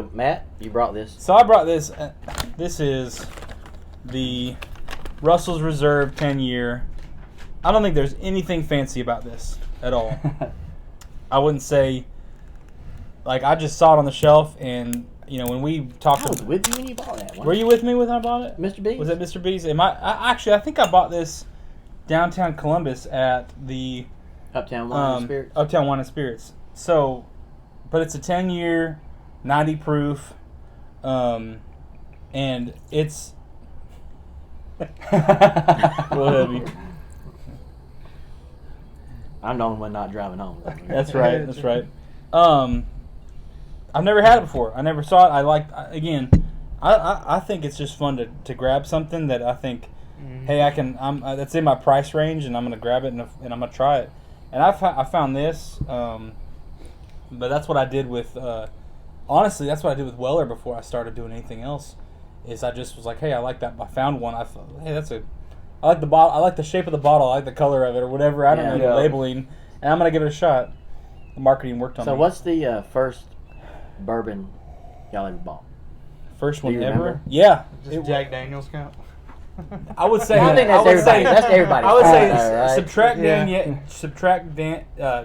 So, Matt, you brought this. So I brought this. This is the Russell's Reserve 10-year. I don't think there's anything fancy about this at all. I wouldn't say. Like, I just saw it on the shelf, and when we talked. I was with you when you bought that one. Were you with me when I bought it? Mr. B's? Was it Mr. B's? I think I bought this downtown Columbus at the Uptown Wine and Spirits. Uptown Wine and Spirits. So, but it's a 10-year, 90 proof, and it's a little heavy. I'm the only one not driving home. That's right. That's right. I've never had it before. I never saw it. I think it's just fun to grab something that I think, hey, that's in my price range, and I'm gonna grab it and I'm gonna try it. And I found this, but that's what I did with. Honestly, that's what I did with Weller before I started doing anything else. Is I just was like, hey, I like that. I found one. I thought, hey, I like the bottle. I like the shape of the bottle. I like the color of it, or whatever. I don't know the labeling, and I'm gonna give it a shot. The marketing worked on me. So, what's the first bourbon y'all ever bought? First one ever? Remember? Yeah. Does Jack Daniels count? I would say. I think that's everybody. That's everybody. I would say right? subtract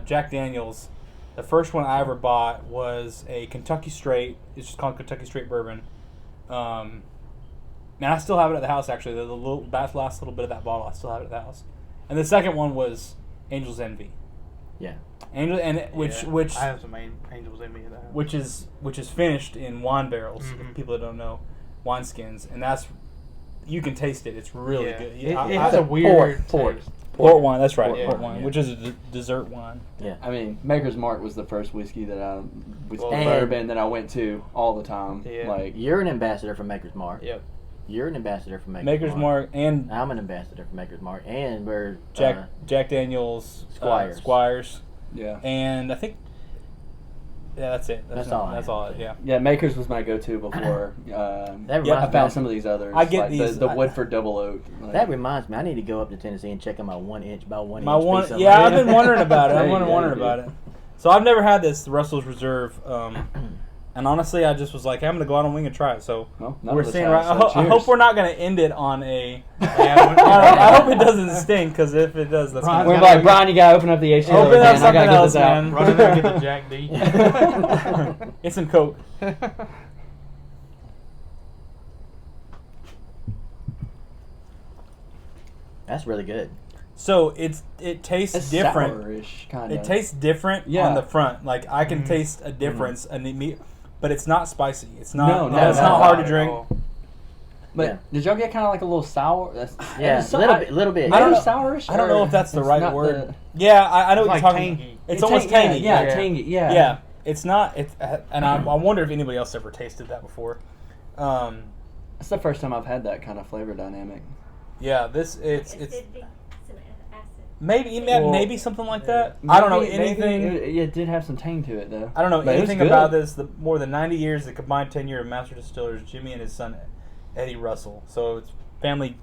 Jack Daniels. The first one I ever bought was a Kentucky Straight. It's just called Kentucky Straight Bourbon. And I still have it at the house, actually. The last little bit of that bottle, I still have it at the house. And the second one was Angel's Envy. Yeah. Which I have some Angel's Envy in the house. Which is finished in wine barrels. Mm-hmm. People that don't know, wine skins, and you can taste it. It's really good. It has a weird port wine. That's right, port wine, which is a dessert wine. Yeah, I mean, Maker's Mark was the first whiskey that bourbon that I went to all the time. Yeah. Like, you're an ambassador for Maker's Mark. Yep. You're an ambassador for Maker's Mark, and I'm an ambassador for Maker's Mark, and we're Jack Daniels Squires. Yeah, and I think that's it. That's all. Yeah. Yeah, Maker's was my go-to before. I found some of these others. I get these. The Woodford Double Oak. That reminds me, I need to go up to Tennessee and check on my 1 inch by 1 inch. Yeah, I've been wondering about it. About it. So I've never had this Russell's Reserve, and honestly, I just was like, hey, I'm gonna go out on wing and try it. So we're seeing right. I hope we're not gonna end it on a. I hope it doesn't stink, because if it does, that's. We're like, Brian, you gotta open up the H. Open up something else, man. Run in there and get the Jack D. Get some Coke. That's really good. So it tastes different. Sourish, kind of. It tastes different on the front. Like, I can taste a difference, but it's not spicy. It's not. It's not hard to drink. But did y'all get kind of like a little sour? A little bit. I don't know, sourish. I don't know if that's the right word. I know what you're talking about. It's almost tangy. Yeah, tangy. Yeah. Yeah. It's not. And I wonder if anybody else ever tasted that before. It's the first time I've had that kind of flavor dynamic. Yeah, it's maybe something like that. I don't know anything. It did have some tang to it, though. I don't know anything about this. The more than 90 years, the combined tenure of master distillers Jimmy and his son Eddie Russell. So it's family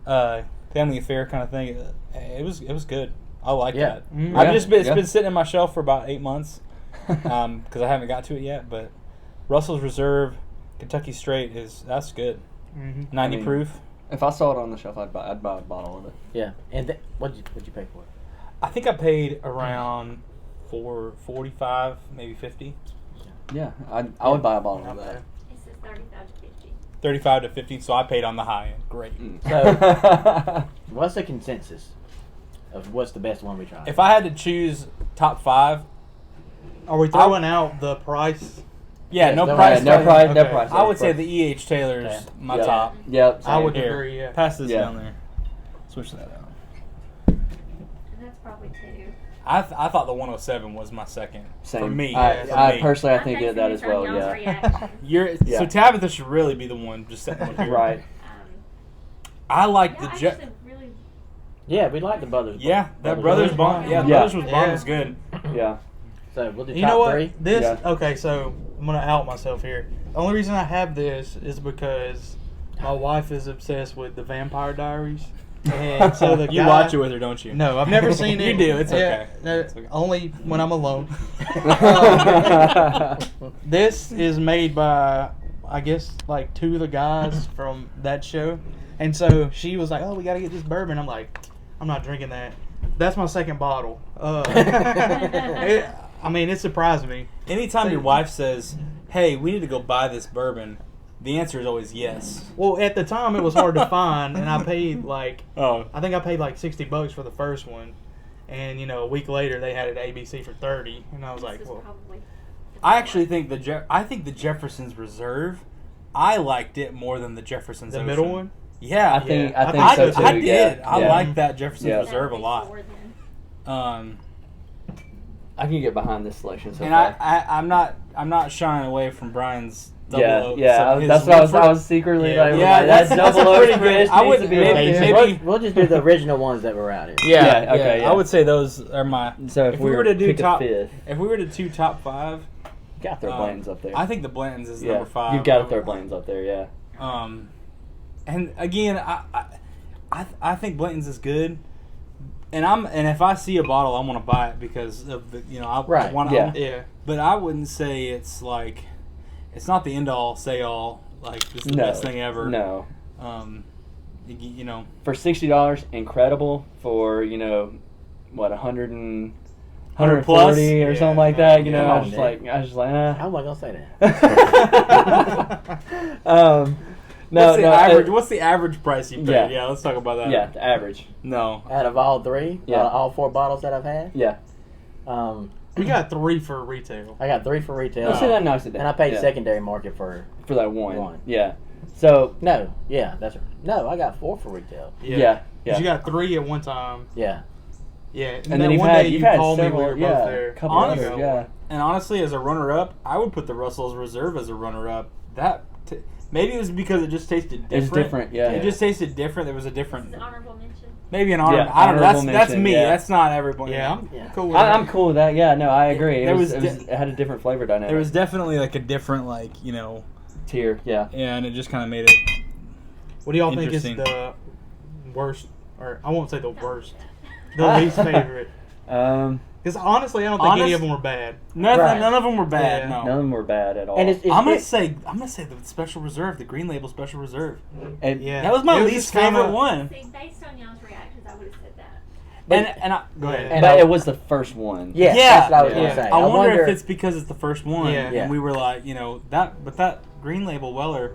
affair kind of thing. It was good. I like that. It's been sitting in my shelf for about 8 months because I haven't got to it yet. But Russell's Reserve Kentucky Straight that's good. 90 proof. If I saw it on the shelf, I'd buy a bottle of it. Yeah. And what'd you pay for it? I think I paid around $45, maybe $50. Yeah, I would buy a bottle of that. It says 35 to 50. 35 to 50, so I paid on the high end. Great. So, what's the consensus of what's the best one we tried? If I had to choose top 5, are we throwing out the price? Yeah, no price. No price. I would say the E.H. Taylor's my top. Yep. I would agree. Yeah. Pass this down there. Switch that out. And that's probably 2. I thought the 107 was my second. Same. For me. I personally, I think that as well. Yeah. So Tabitha should really be the one just setting one here. Right. I like the really. Yeah, we like the Brothers. Yeah, that Brothers Bond. Yeah, Brothers Bond was good. Yeah. So we'll do you know what? 3. Okay, so I'm gonna out myself here. The only reason I have this is because my wife is obsessed with the Vampire Diaries. And so the You guy, watch it with her, don't you? No, I've never seen You it. do, it's Yeah, okay. no, It's okay. Only when I'm alone. This is made by, I guess, like 2 of the guys from that show. And so she was like, "Oh, we got to get this bourbon." I'm like, "I'm not drinking that." That's my second bottle. It surprised me. Anytime your wife says, "Hey, we need to go buy this bourbon," the answer is always yes. Well, at the time, it was hard to find, and I paid like, Oh. I think I paid like $60 for the first one. And, a week later, they had it at ABC for $30. And I was like, This is well, probably the I actually think the Jefferson's Reserve, I liked it more than the Jefferson's the Ocean. middle one? Yeah. I think I so think too. I did. Yeah. I yeah. like that Jefferson's Yeah. Reserve a lot. Four then. I can get behind this selection so And far. I'm not shying away from Brian's double Yeah, oak. yeah. So his That's what I was. Woodford- I was secretly Yeah. like, Yeah, that that's double a oak pretty British good- I needs would to be maybe- up there. maybe- We'll just do the original ones that were out here. Yeah, okay, yeah. I would say those are my. So if we were to do pick a top, fifth, if we were to do top 5, you got to throw Blanton's up there. I think the Blanton's is yeah, number 5. you've got to throw Blanton's up there. Yeah. And again, I think Blanton's is good, and if I see a bottle, I want to buy it because of the I Right, want yeah. Yeah. But I wouldn't say it's like, it's not the end all say all. Like this is the No. best thing ever. No. For For $60, incredible. For what 100 100 plus? 140 or Yeah. something like that. Come I on, was just Nick. like, How am I gonna say that? No, what's the average price you paid? Yeah. Let's talk about that. yeah, the average. No. Out of all 3, Yeah. all 4 bottles that I've had, Yeah. We got 3 for retail. I got 3 for retail, Let's see that nice and I paid yeah. secondary market for. for that one. One. Yeah. So No, yeah, that's no. I got 4 for retail. yeah. 'Cause you got 3 at one time. Yeah, Yeah. And And then that you've one had day you've you had called me, several, we were yeah, both there. couple Honestly, others, yeah. And honestly, as a runner-up, I would put the Russell's Reserve as a runner-up. Maybe it was because it just tasted different. It's different, yeah. It just tasted different. There was a This different, is an honorable mention. maybe an honor. Yeah, I don't know. honorable That's mention, me. yeah. That's not everyone. Yeah, I'm Yeah. cool with I'm that. cool with that. Yeah, no, I agree. There It was it had a different flavor dynamic. There was definitely like a different tier, yeah. and it just kind of made it. What do y'all think is Interesting. the worst, or I won't say the worst, the least favorite? Because honestly, I don't think any of them were bad. Right. None of them were bad. Yeah. No. None of them were bad at all. and it's I'm gonna say the Special Reserve, the Green Label Special Reserve. And- Yeah. That was my It least just kinda- favorite one. See, based on y'all's reactions, I would have said that. And I Go ahead. And but I- it was the first one. yeah, Yeah. that's what I was Yeah. gonna say. I wonder wonder if it's because it's the first one, Yeah. Yeah. and we were like, that Green Label Weller.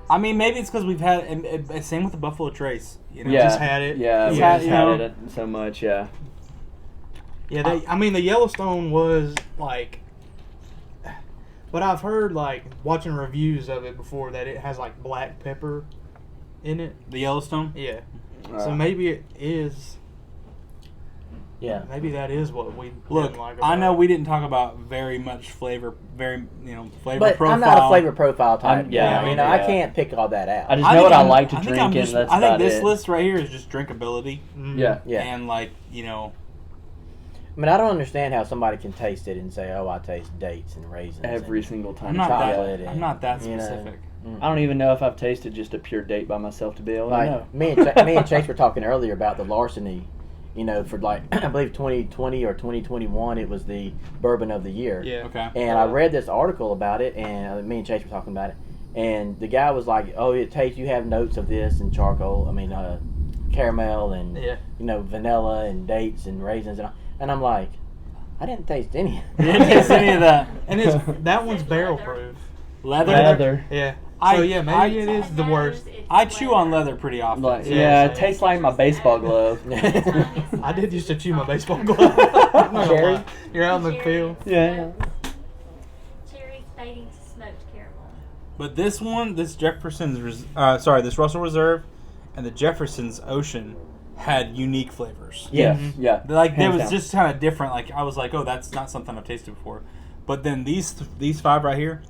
I mean, maybe it's because we've had same with the Buffalo Trace. Yeah. Just had it. Yeah, we Yeah, just you had know. it so much, yeah. Yeah, the Yellowstone was like, but I've heard like watching reviews of it before that it has like black pepper in it. The Yellowstone. Yeah, so maybe it is. yeah. Maybe that is what we Look, didn't like. I know about we didn't talk about very much flavor, flavor But profile. I'm not a flavor profile type. yeah, guy. yeah. I can't pick all that out. I just know what I like to think drink, I'm and just- that's I think about this it. list right here is just drinkability, it. Mhm. Yeah. yeah. and I mean, I don't understand how somebody can taste it and say, "Oh, I taste dates and raisins." Every and, single time. I'm not chocolate that. and, I'm not that you know, specific. I don't even know if I've tasted just a pure date by myself to be able to Like know. me and Chase were talking earlier about the larceny. For like I believe 2020 or 2021, it was the bourbon of the year. Yeah. Okay. And I read this article about it, and me and Chase were talking about it, and the guy was like, "Oh, it tastes. You have notes of this and charcoal. I mean, caramel and Yeah. vanilla and dates and raisins and all." And I'm like, I didn't taste any. You didn't taste any of that. And that one's barrel proof. Leather. Leather. Yeah. I- So yeah, maybe I- it is the worst. I chew on leather pretty often. Like, Yeah, yeah, same. it tastes like my baseball glove. I did used to chew my baseball glove. I'm not gonna Cherry? lie. You're out in the field. Yeah. Cherry fading to smoked caramel. But this one, this this Russell Reserve, and the Jefferson's Ocean had unique flavors. Yeah. Yeah. Like there Hands was down. just kind of different. Like I was like, oh, that's not something I've tasted before. But then these 5 right here,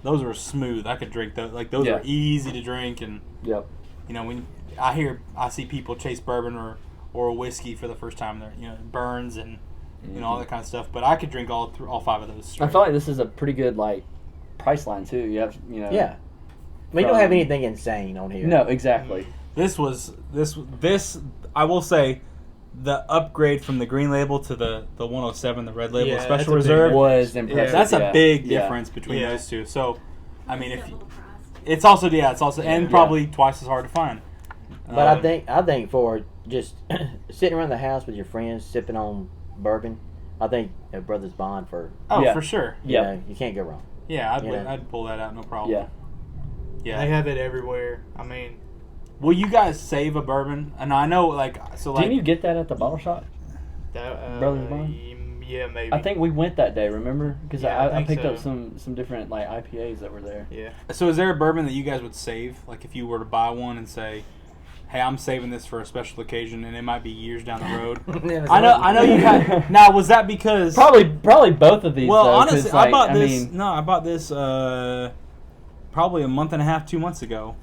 those are smooth. I could drink those. Like those Yeah. are easy to drink, and Yep. when I see people chase bourbon or a whiskey for the first time, they're it burns and all that kind of stuff. But I could drink all 5 of those. I Straight. feel like this is a pretty good price line too. You have Yeah. We don't have anything insane on here. No, exactly. This I will say, the upgrade from the green label to the 107, the red label Yeah, that's special a big reserve was impressive. That's a yeah. big Yeah. difference between Yeah. those two. So, I mean, if Double the price. it's also and Yeah. probably twice as hard to find. But I think for just sitting around the house with your friends sipping on bourbon, I think a Brothers Bond for Oh, Yeah. for sure. you Yep. know, you can't go wrong. Yeah, Yeah. I'd pull that out, no problem. Yeah. Yeah. They have it everywhere. I mean, Will you guys save a bourbon? And I know, Didn't you get that at the bottle shop? that, Brothers Bond? Yeah, maybe. I think we went that day. Remember? Because Yeah, I I think picked so. up some different like IPAs that were there. Yeah. So is there a bourbon that you guys would save? Like if you were to buy one and say, "Hey, I'm saving this for a special occasion," and it might be years down the road. I know you got. Now, was that because Probably both of these. Well, though, 'cause, honestly, like, I bought this probably a month and a half, 2 months ago.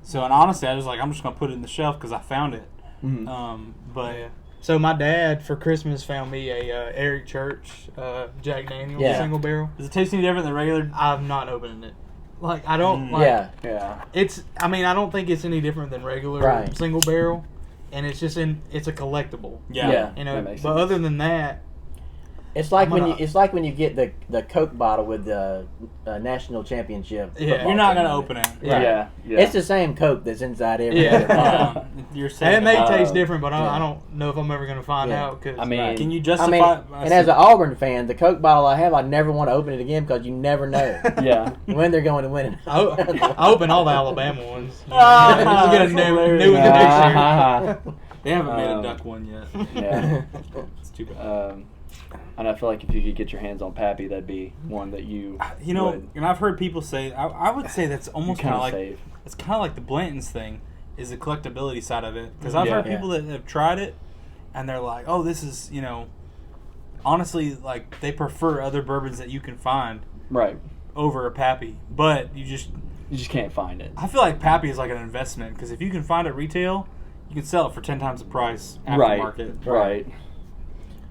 So, and honestly, I was like, I'm just gonna put it in the shelf because I found it. Mhm. But Yeah. So my dad for Christmas found me a Eric Church Jack Daniels Yeah. single barrel. does it taste any different than regular? I've not opened it. Like I don't like. Yeah, Yeah. I mean, I don't think it's any different than regular Right. single barrel, and it's just it's a collectible. Yeah. Yeah. You know, that but makes sense. other than that, it's like I'm gonna- it's like when you get the Coke bottle with the national championship. Yeah. football You're not team gonna in open it. Yeah. Yeah. Yeah. It's the same Coke that's inside every Yeah. other bottle. You're and saying it may Uh, taste different, but yeah. I don't know if I'm ever gonna find Yeah. out. Cause I mean, Can you I justify? mean, and as an Auburn fan, the Coke bottle I have, I never want to open it again because you never know yeah. when they're going to win it. I open all the Alabama ones. Ah, Just get a that's new hilarious. one next year. they haven't made a Um, duck one yet. Yeah. It's too bad. And I feel like if you could get your hands on Pappy, that'd be one that you You know, would and I've heard people say, I would say that's almost kind kind of like save. it's kind of like the Blanton's thing, is the collectability side of it. Because I've Yeah. heard people that have tried it, and they're like, oh, this is, honestly, like they prefer other bourbons that you can find Right. over a Pappy. But You just can't find it. I feel like Pappy is like an investment because if you can find it retail, you can sell it for 10 times the price Right. aftermarket. Right.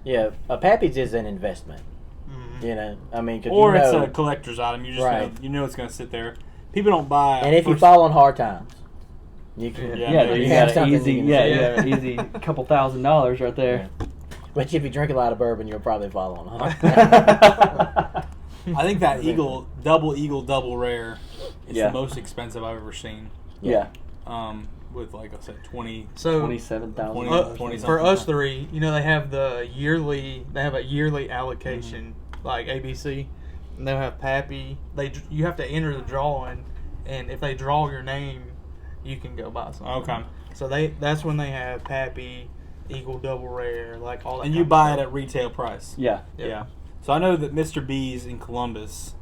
Yeah, a Pappy's is an investment. Mhm. You know, I mean, 'cause Or you it's know, a collector's item. You just Right. it's going to sit there. People don't buy. and if you first- fall on hard times, you can. Yeah, Yeah, maybe. you have got an something easy. you can Yeah, say. you got an easy couple $1,000s right there. But if you drink a lot of bourbon, you'll probably fall on hard. I think that double rare is Yeah. the most expensive I've ever seen. Yeah. With like I said, 20. So 27,000. 20 20 for something. us three, they have a yearly allocation like ABC, and they'll have Pappy. You have to enter the drawing, and if they draw your name, you can go buy something. Okay. So that's when they have Pappy, Eagle Double Rare, like all that. And kind you of buy it stuff. at retail price. Yeah. Yep. Yeah. So I know that Mr. B's in Columbus,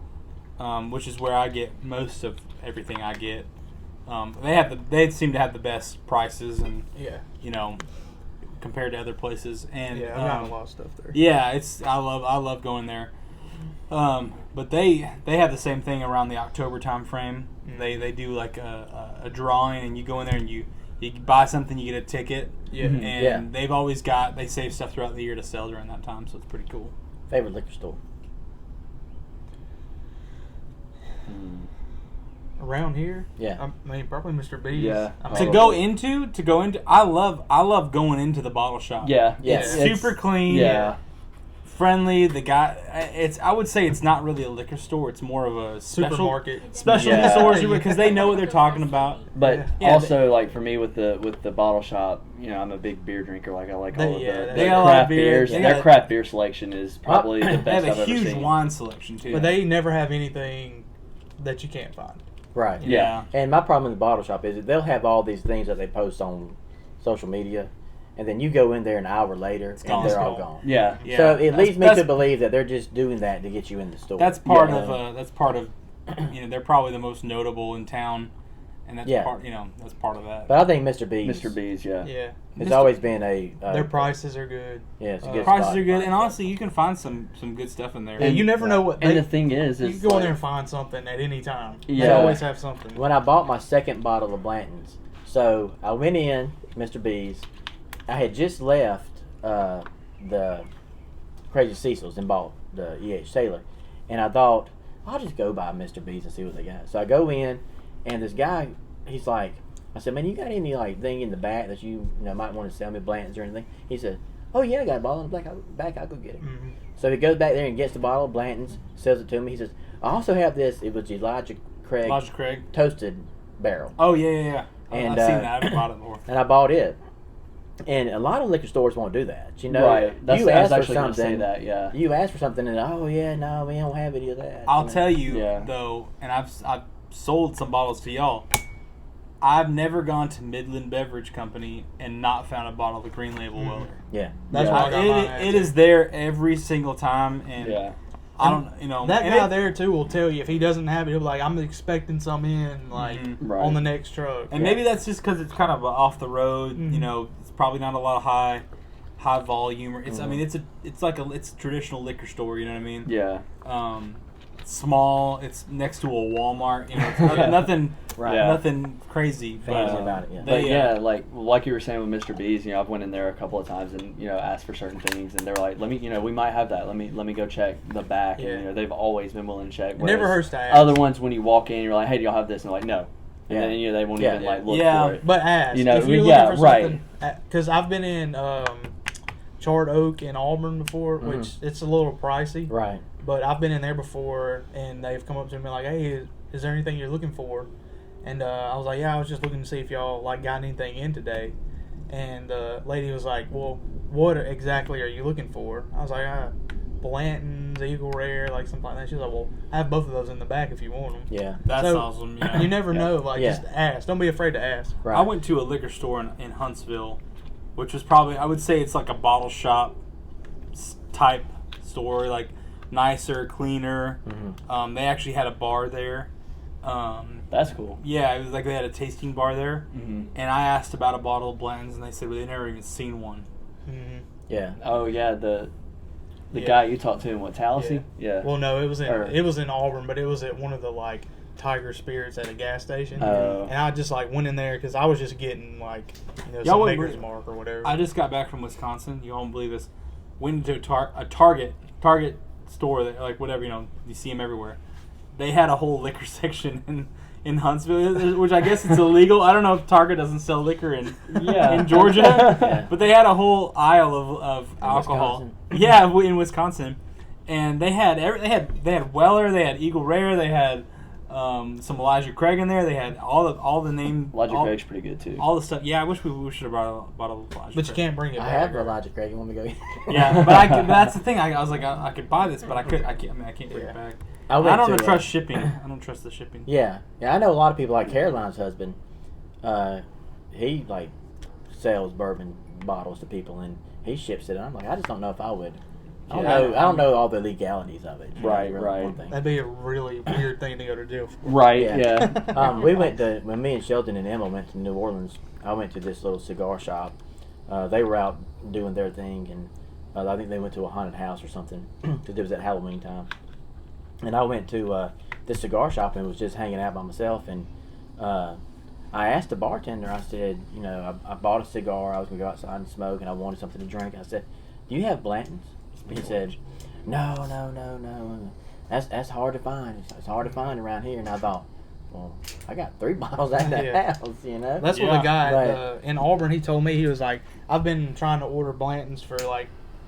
which is where I get most of everything I get. They seem to have the best prices and Yeah. compared to other places. And Yeah, I got a lot of stuff there. yeah, I love going there. But they have the same thing around the October time frame. Mhm. They do like a drawing, and you go in there and you buy something, you get a ticket. Yeah. Mhm. And Yeah. they save stuff throughout the year to sell during that time, so it's pretty cool. Favorite liquor store. Around here, Yeah. I mean probably Mr. B's. Yeah. I To mean, go into, I love going into the bottle shop. Yeah. Yeah. It's super clean. Yeah. Friendly. The guy, I would say it's not really a liquor store. It's more of a supermarket. specialty Yeah. stores because they know what they're talking about. But Yeah, also, like for me with the bottle shop, I'm a big beer drinker. Like I like all of the they got a lot of craft beer. beers. They Their got- craft beer selection is probably the They have best a I've ever huge seen. wine selection too. But they never have anything that you can't find. Right. Yeah. And my problem in the bottle shop is that they'll have all these things that they post on social media, and then you go in there an hour later gone. and they're It's all gone. gone. Yeah. Yeah, So it that's- leads me to that's- believe that they're just doing that to get you in the store. That's part Yeah. of they're probably the most notable in town, and that's Yeah. that's part of that. But I think Mr. B's Mr. B's, yeah. Yeah. has Mr. always been a Their prices are good. Yeah, it's a good Prices spot. are good, and honestly, you can find some good stuff in there. Yeah, you never know what. And the thing is you is can go in like, there and find something at any time. They Yeah. always have something. When I bought my second bottle of Blanton's, so I went in Mr. B's. I had just left the Crazy Cecil's and bought the E.H. Taylor, and I thought I'll just go by Mr. B's and see what they got. So I go in, and this guy, he's like, I said, man, you got any like thing in the back that you might want to sell me, Blanton's or anything? He said, oh yeah, I got a bottle in the back. I'll go get it. Mm-hmm. So he goes back there and gets the bottle of Blanton's, sells it to me. He says, I also have this. It was Elijah Craig toasted barrel. Oh yeah. And, I've seen that. I haven't bought it before. And I bought it. And a lot of liquor stores won't do that. Right. You I ask was for actually going to say something. that, yeah. You ask for something and, oh yeah, no, we don't have any of that. I'll tell you, Yeah. though, and I've sold some bottles to y'all. I've never gone to Midland Beverage Company and not found a bottle of the Green Label Weller. Yeah. That's Yeah. why I got mine at. It is there every single time, and Yeah. I don't, That and guy there too will tell you if he doesn't have it, he'll be like, I'm expecting some in Right. on the next truck. And maybe that's just because it's kind of off the road. Mhm. It's probably not a lot of high volume. Or I mean, it's a traditional liquor store. You know what I mean? Yeah. It's small. It's next to a Walmart. It's Yeah. nothing, Right. Yeah. nothing crazy. Fancy But, about it, yeah. But yeah, like you were saying with Mr. B's, I've went in there a couple of times and asked for certain things, and they were like, "Let me, we might have that. Let me go check the back." Yeah. And they've always been willing to check. It never whereas hurts to ask. Other ones, when you walk in, you're like, "Hey, do y'all have this?" And they're like, "No," and Yeah. then they won't Yeah. even like look Yeah. for it. But ask. You know, if you're yeah, looking for right. something, because I've been in Charred Oak in Auburn before, which it's a little pricey. Right. But I've been in there before, and they've come up to me like, "Hey, is there anything you're looking for?" And I was like, "Yeah, I was just looking to see if y'all got anything in today." And the lady was like, "Well, what exactly are you looking for?" I was like, "Blanton's, Eagle Rare, like something like that." She was like, "Well, I have both of those in the back if you want them." Yeah. that's So, awesome. Yeah. You never know. Yeah. Just ask. Don't be afraid to ask. Right. I went to a liquor store in Huntsville, which was probably, I would say it's like a bottle shop type store, like nicer, cleaner. Mm-hmm. They actually had a bar there. That's cool. Yeah, it was like they had a tasting bar there. Mm-hmm. And I asked about a bottle of Blanton's, and they said, well, they've never even seen one. Mm-hmm. Yeah. Oh yeah, the Yeah. guy you talked to in Tallahassee? Yeah. Well, no, it was in Auburn, but it was at one of the Tiger Spirits at a gas station. Oh. And I just went in there because I was just getting Y'all some wouldn't Maker's believe- Mark or whatever. I just got back from Wisconsin. You won't believe this. Went into a Target store that, whatever, you see them everywhere. They had a whole liquor section in Huntsville, which I guess it's illegal. I don't know if Target doesn't sell liquor in Georgia, Yeah. but they had a whole aisle of alcohol. Wisconsin? Yeah, in Wisconsin, and they had Weller, they had Eagle Rare, they had some Elijah Craig in there. They had all the name. Elijah all, Craig's pretty good too. all the stuff. Yeah, I wish we should have brought a bottle of Elijah But you Craig. can't bring it I back. have Elijah Craig. You want me to go? Yeah, but that's the thing. I was like, I could buy this, but I can't bring it back. I I went don't to, trust shipping. I don't trust the shipping. Yeah, I know a lot of people like Caroline's husband. He sells bourbon bottles to people and he ships it. And I'm like, I just don't know if I would. I don't know all the legalities of it. Right, Really right. one thing. That'd be a really weird thing to go to jail for. Right. Yeah. Yeah. We went to when me and Sheldon and Emma went to New Orleans. I went to this little cigar shop. They were out doing their thing, and I think they went to a haunted house or something because it was at Halloween time. And I went to this cigar shop and was just hanging out by myself. And I asked the bartender. I said, I bought a cigar. I was gonna go outside and smoke, and I wanted something to drink. I said, "Do you have Blanton's?" He said, No. That's hard to find. It's hard to find around here. And I thought, well, I got 3 bottles at the Yeah. house, That's what the guy Right. in Auburn, he told me. He was like, I've been trying to order Blanton's for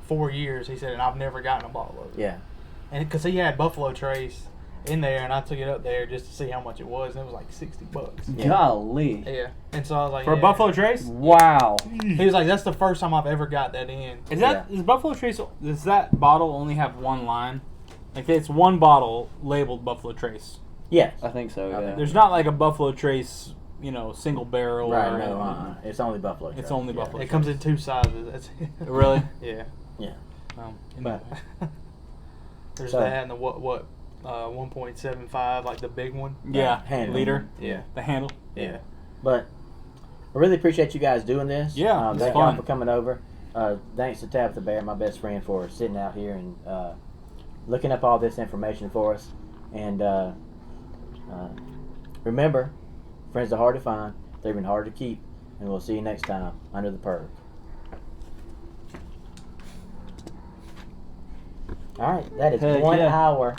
4 years. He said, and I've never gotten a bottle of it. Yeah. And because he had Buffalo Trace in there, and I took it up there just to see how much it was, and it was like $60. Yeah. Golly. Yeah. And so I was like, For a Buffalo Trace, Wow. He was like, that's the first time I've ever got that in. is Buffalo Trace? Does that bottle only have one line? Like it's one bottle labeled Buffalo Trace. Yes. I think so. Okay. Yeah. There's not like a Buffalo Trace, single barrel. Right. or No. It's only Buffalo. It's Trace. only Yeah. Buffalo. It comes in 2 sizes. That's Really? Yeah. Yeah. But There's So- that and the 1.75, like the big one. yeah, handle. liter, Yeah. the handle. Yeah. But I really appreciate you guys doing this. Yeah, it's thank y'all fun. for coming over. Thanks to Tabitha Bear, my best friend, for sitting out here and looking up all this information for us. And remember, friends are hard to find. They're even harder to keep. And we'll see you next time under the Perg. All right, that is Heck 1 yeah. hour.